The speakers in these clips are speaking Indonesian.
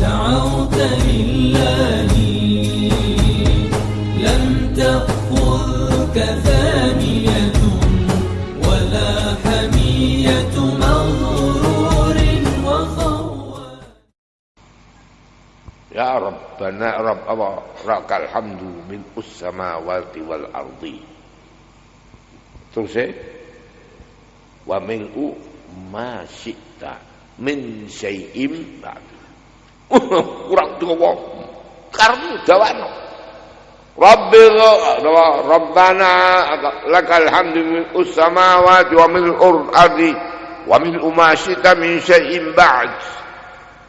دعوت لله لم تأخذك ثانية ولا حمية مغرور وخوان. Ya Rabbana Rabb Allah lakal hamdu mil'us samawati wal ardi. Terus wa mil'u ma syi'ta min syai'im ba'd. Kurang dawa. Karmu dawano. Rabbana lakal hamdu mil'us samawati wa mil'ul ardi wa mil'u ma syi'ta min syai'im ba'd.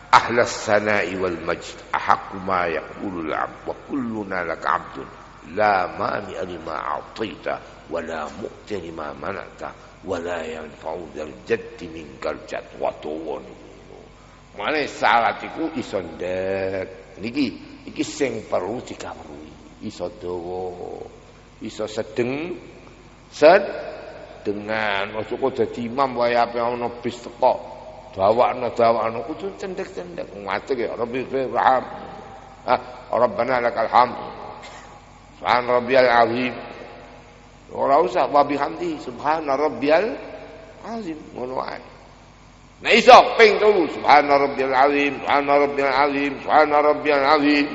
Ahlas sana'i wal majd ahaqqu ma yaqulul 'abd wa kulluna laka 'abdun la mani'a lima a'taita wa la mu'ti lima mana'ta wa la yanfa'u dzal jaddi minkal jadd wa tawon. Mane salat iku iso ndek iki sing perlu dikawruhi, iso dawa, iso sedeng dengan ojo kok dadi imam wae ape ana bis teko. Dawakna kudu cendek-cendek ngatek ya Rabbi firham. Rabbana lakal hamd. Subhan rabbiyal azim. Ora usah wa bihamdi subhana rabbiyal azim ngono ae. Nah iso ping 3 subhana rabbiyal azim, subhana rabbiyal azim, subhana rabbiyal azim.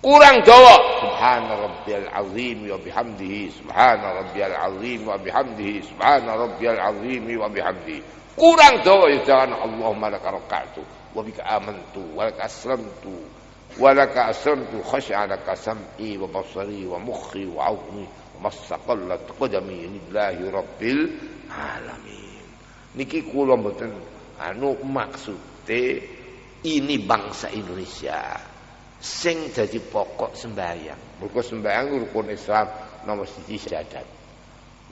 Kurang dawa subhana rabbiyal azim wa bihamdihi subhana rabbiyal azim wa bihamdihi subhana rabbiyal azim wa bihamdihi. Kurang dawa ya jangan Allahumma laka raka'tu wa bika amantu wa laka aslamtu wa laka aslamtu khashya'aka sam'i wa basari wa mukhi wa 'azmi wa masaqallat qadami lillahi rabbil alamin. Niki kula mboten maksude ini bangsa Indonesia sing dadi pokok sembahyang. Mergo sembahyang rukun Islam nomor 1 syahadat.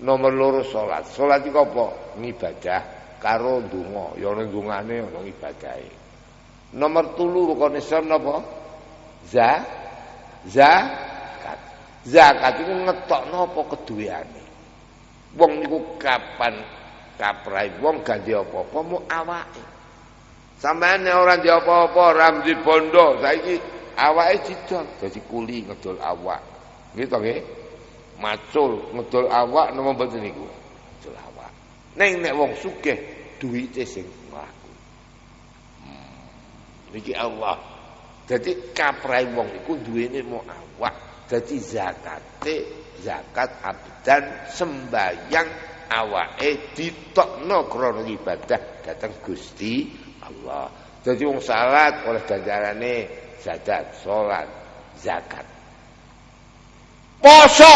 Nomor 2 salat. Salat iku apa? Ngibadah karo ndonga, ya ana ndongane ana ibadahe. Nomor 3 rukun Islam napa? Zakat. Zakat iku ngetokno apa keduweane. Wong niku kapan kaprahe wong gak ndek apa-apa mu awake. Sampeyan ora ndek apa-apa, ora ndek bondo, saiki awake didol dadi kuli ngedol awak. Nggih to nggih? Macul ngedol awak napa mboten niku? Ngedol awak. Nek wong sugih duwite sing mlaku. Niki Allah. Dadi kaprahe wong iku duwene mau awak. Dadi zakat abdan sembayang awake ditokno krana ibadah dhateng Gusti Allah. Dadi wong salat oleh ganjarane zakat, salat, zakat. Poso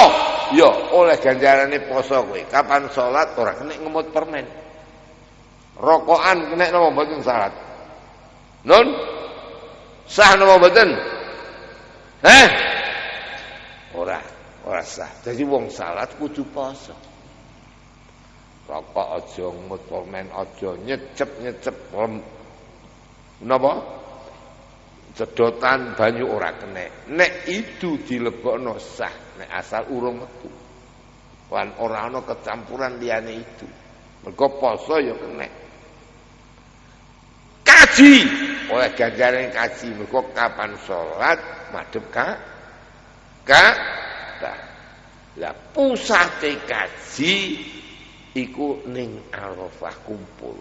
ya oleh ganjarane poso kowe. Kapan salat ora kena ngemut permen. Rokokan kena napa mboten salat? Nun sah napa mboten? Ora sah. Dadi wong salat kudu poso. Rokok aja ngemut permen, aja nyecep napa? Sedotan banyu ora kena. Nek itu dilebokno sah, nek asal urung metu. Lan ora ana kecampuran liyane itu. Mergo poso ya kena. Kaji oleh ganjaran kaji mergo kapan salat madhep lah pusate kaji iku ning Arafah kumpul.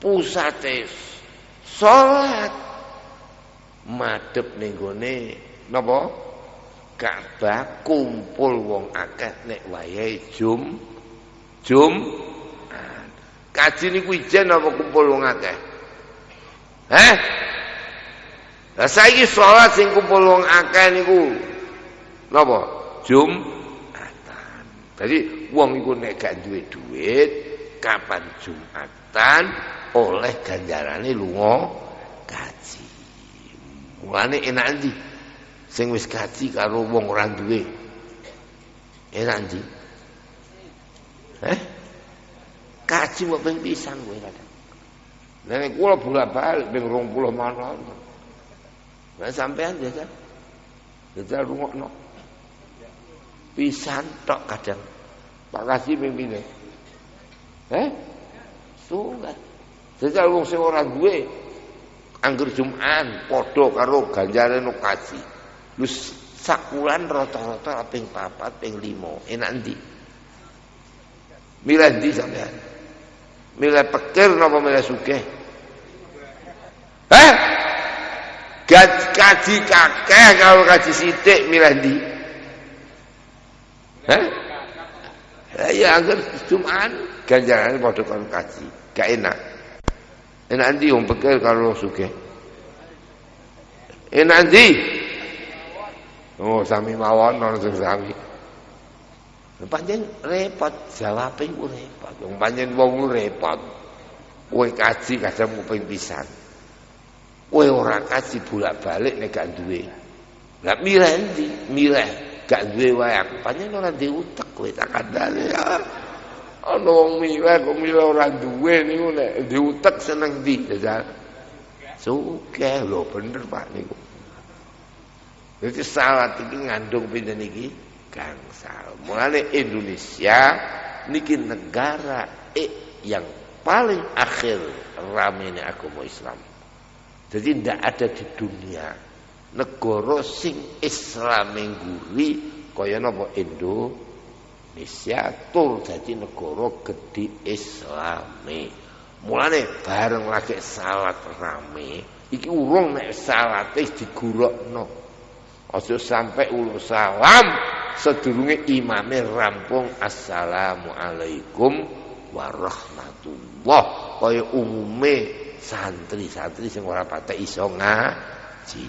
Pusate salat madhep ning gone napa? Ka'bah kumpul wong akeh nek wayahe Jumat. Kaji niku ijen apa kumpul wong akeh? Lah saiki salat sing kumpul wong akeh niku napa? Jumatan. Jadi wong iku nek gak duwe duit, kapan Jumatan oleh ganjarane lunga kaji. Mulane enak ndi? Sing wis kaji karo wong ora duwe. Enak ndi? Kaji kok ping pisan kowe kadang. Nek kula bolak-balik ping 20 mana. Lah sampean biasa. Kita rungokno. Pisan tok kadang. Pak Kasih ping-pine. Sungguh. Jajal wong sing ora duwe Angger Jumat padha karo ganjarane no kaji. Lu sakulan rata-rata ping 4, ping 5. Enak ndi? Milih ndi sampean? Milih pikir napa milih sugih? Hah? Kaji kakeh kalau kaji sithik milih ndi? Hah? Ya angger Jumat ganjarane padha karo kaji. Gak enak. Enak ndi wong pikir karo sugih? Enak ndi? Oh, sami mawon ana sing sami. Pancen repot jawabe iku repot. Wong pancen wong repot. Kowe kaji kadang kuping pisan. Kowe ora kaji bolak-balik nek gak duwe. Lah milih ndi? Milih gak duwe wae aku. Pancen ora duwe utek kowe tak kandhane ya. Ana wong milih kok milih ora duwe niku nek duwe utek seneng ndi jajal. Sugih lho bener Pak niku. Jadi salat iki ngandung pinten iki? Gangsal. Mulane Indonesia niki negara yang paling akhir ramene agama Islam. Jadi ndak ada di dunia negara sing Islame ngguri kaya napa Indonesia tur dadi negara gedhe Islame. Mulane bareng lagi salat rame, iki urung nek salate digurukno. Aja sampai ulo salam sedurunge imame rampung assalamualaikum warahmatullah kaya umume santri-santri sing ora patek iso ngaji.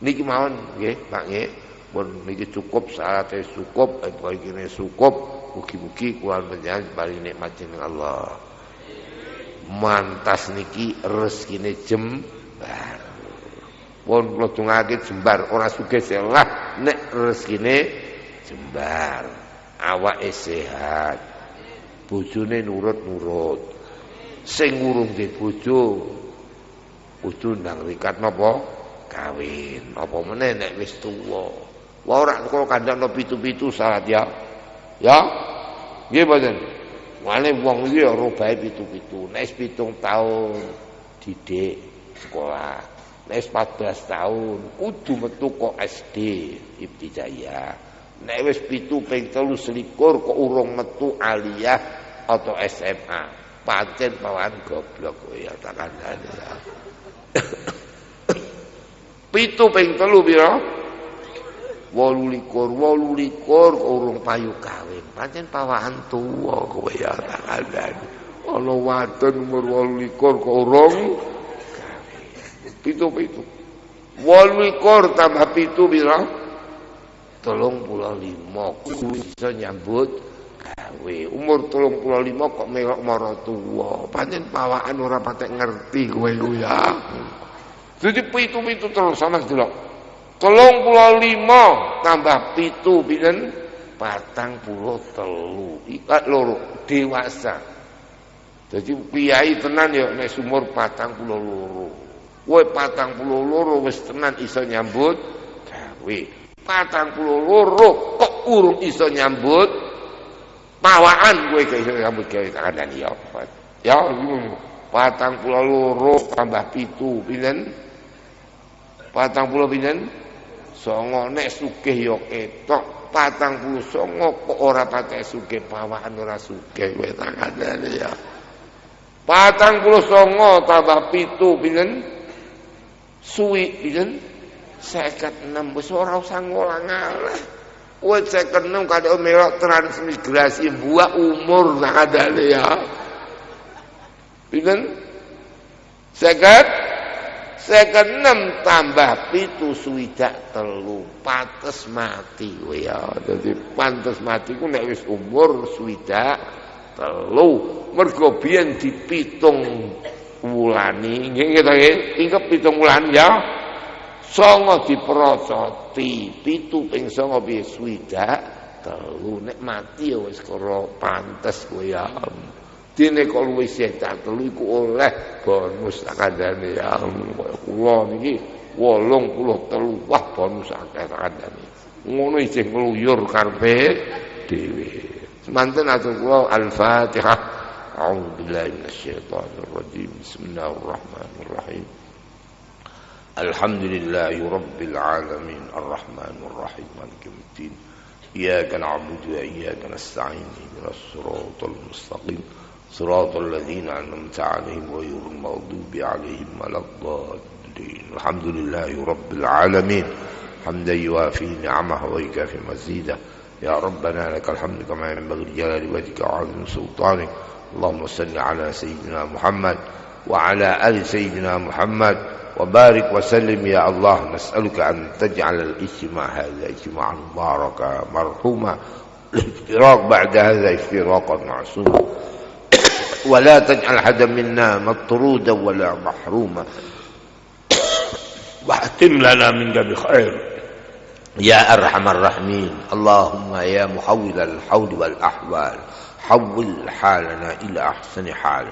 Niki mawon nggih, Pak nggih. Pun niki cukup salate cukup, iki cukup. Mugi-mugi kula panjenengan paling nikmat dening Allah. Mantas niki rezekine jembar. Pun kula dongake jembar ora sugih selah nek rezekine jembar. Awake sehat. Bojone nurut-nurut. Sing urung duwe bojo kudu ndang rikat napa kawin. Apa meneh nek wis tuwa. Wah ora kok kandhane pitu-pitu salat ya. Ya. Nggih mboten. Mane wong iki ya robahe pitu-pitu. Nek 7 taun didik sekolah. Nek 14 tahun kudu metu kok SD ibtidaiyah. Nek wis 7 ping 23 kok urung metu aliyah atau SMA. Pancen pawan goblok kowe ya tak kandhane ya. 7 ping 3 pira? 28 kok urung payu kawin. Pancen pawakan tuwa kowe ya tak kandhane. Ana wadon umur 28 kok urung pitu 28 tambah 7 pira? 35 kudu iso nyambut gawe. Umur 35 kok melok mara tuwa. Pancen pawakan ora patek ngerti kowe ku ya. Dadi pitu terus sama delok. 35 tambah 7 pinten? 43. Ikat loro dewasa. Dadi piyai tenan ya nek umur 42. Kowe 42 wis tenan iso nyambut gawe. 42 kok urung iso nyambut pawakan kowe gak iso nyambut gawe tak kandhani ya. Ya 42 tambah 7 pinten? 40 pinten? 9 nek sugih ya ketok. 49 kok ora patek sugih pawakan ora sugih kowe tak kandhani ya. 49 tambah 7 pinten? Suwi pinten? 56 wis ora usah ngolang-alah. Kowe 56 kadang melok transmigrasi buah umur tak adane ya. Pinten? 56 tambah 7 swidak 3 pantes mati kowe ya. Dadi pantes mati ku nek wis umur swidak 3. Mergo biyen dipitung wulani nggih to nggih tingkep 7 wulan ya 9 diprocoti 7 ping 9 piye swidak 3 nek mati ya wis karo pantes kowe ya dene kok luwih sehat 3 iku oleh bonus tak kandhane ya kula niki 83 wah bonus akeh tak kandhane ngono isih ngluyur karepe dhewe semanten atur kula Al-Fatihah أعوذ بالله من الشيطان الرجيم. بسم الله الرحمن الرحيم. الحمد لله رب العالمين الرحمن الرحيم مالك يوم الدين. إياك نعبد وإياك نستعين اهدنا الصراط المستقيم صراط الذين أنعمت عليهم غير المغضوب عليهم ولا الضالين. الحمد لله رب العالمين حمدا يوافي نعمه ويكافي مزيده. يا ربنا لك الحمد كما ينبغي لجلال وجهك وعظيم سلطانك. اللهم صل على سيدنا محمد وعلى آل سيدنا محمد وبارك وسلم. يا الله نسألك أن تجعل الاجتماع هذا اجتماعا مباركا مرحوما، الافتراق بعد هذا افتراقا معصوما، ولا تجعل أحدا منا مطرودا ولا محروما، واختم لنا منك بخير يا أرحم الراحمين. اللهم يا محول الحول والأحوال حول حالنا إلى أحسن حال،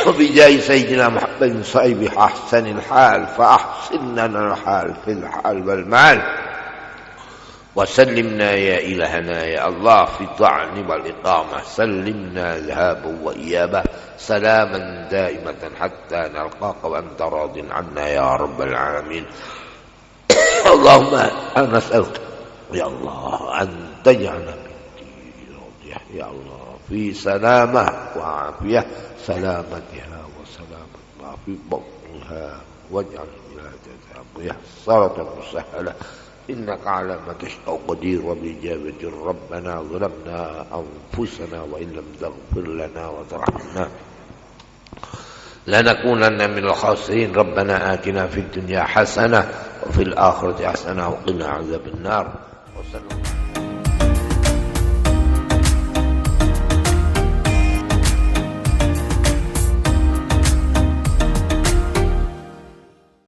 وبجاه سيدنا محمد صاحب أحسن الحال فأحسن لنا الحال في الحال والمال، وسلمنا يا إلهنا يا الله في الطعن والإقامة، سلمنا ذهابا وإيابا سلاما دائمة حتى نلقاك وأنت راض عنا يا رب العالمين. اللهم أنا نسألك يا الله أن تجعلنا يا الله في سلامة وعافية، سلامتها وسلامة ما في بطنها، واجعل ولادتها ميسرة مسهلة، إنك على ما تشاء قدير. وبإجابة ربنا ظلمنا أنفسنا وإن لم تغفر لنا وترحمنا لنكونن من الخاسرين. ربنا آتنا في الدنيا حسنة وفي الآخرة حسنة وقنا عذاب النار. وصلى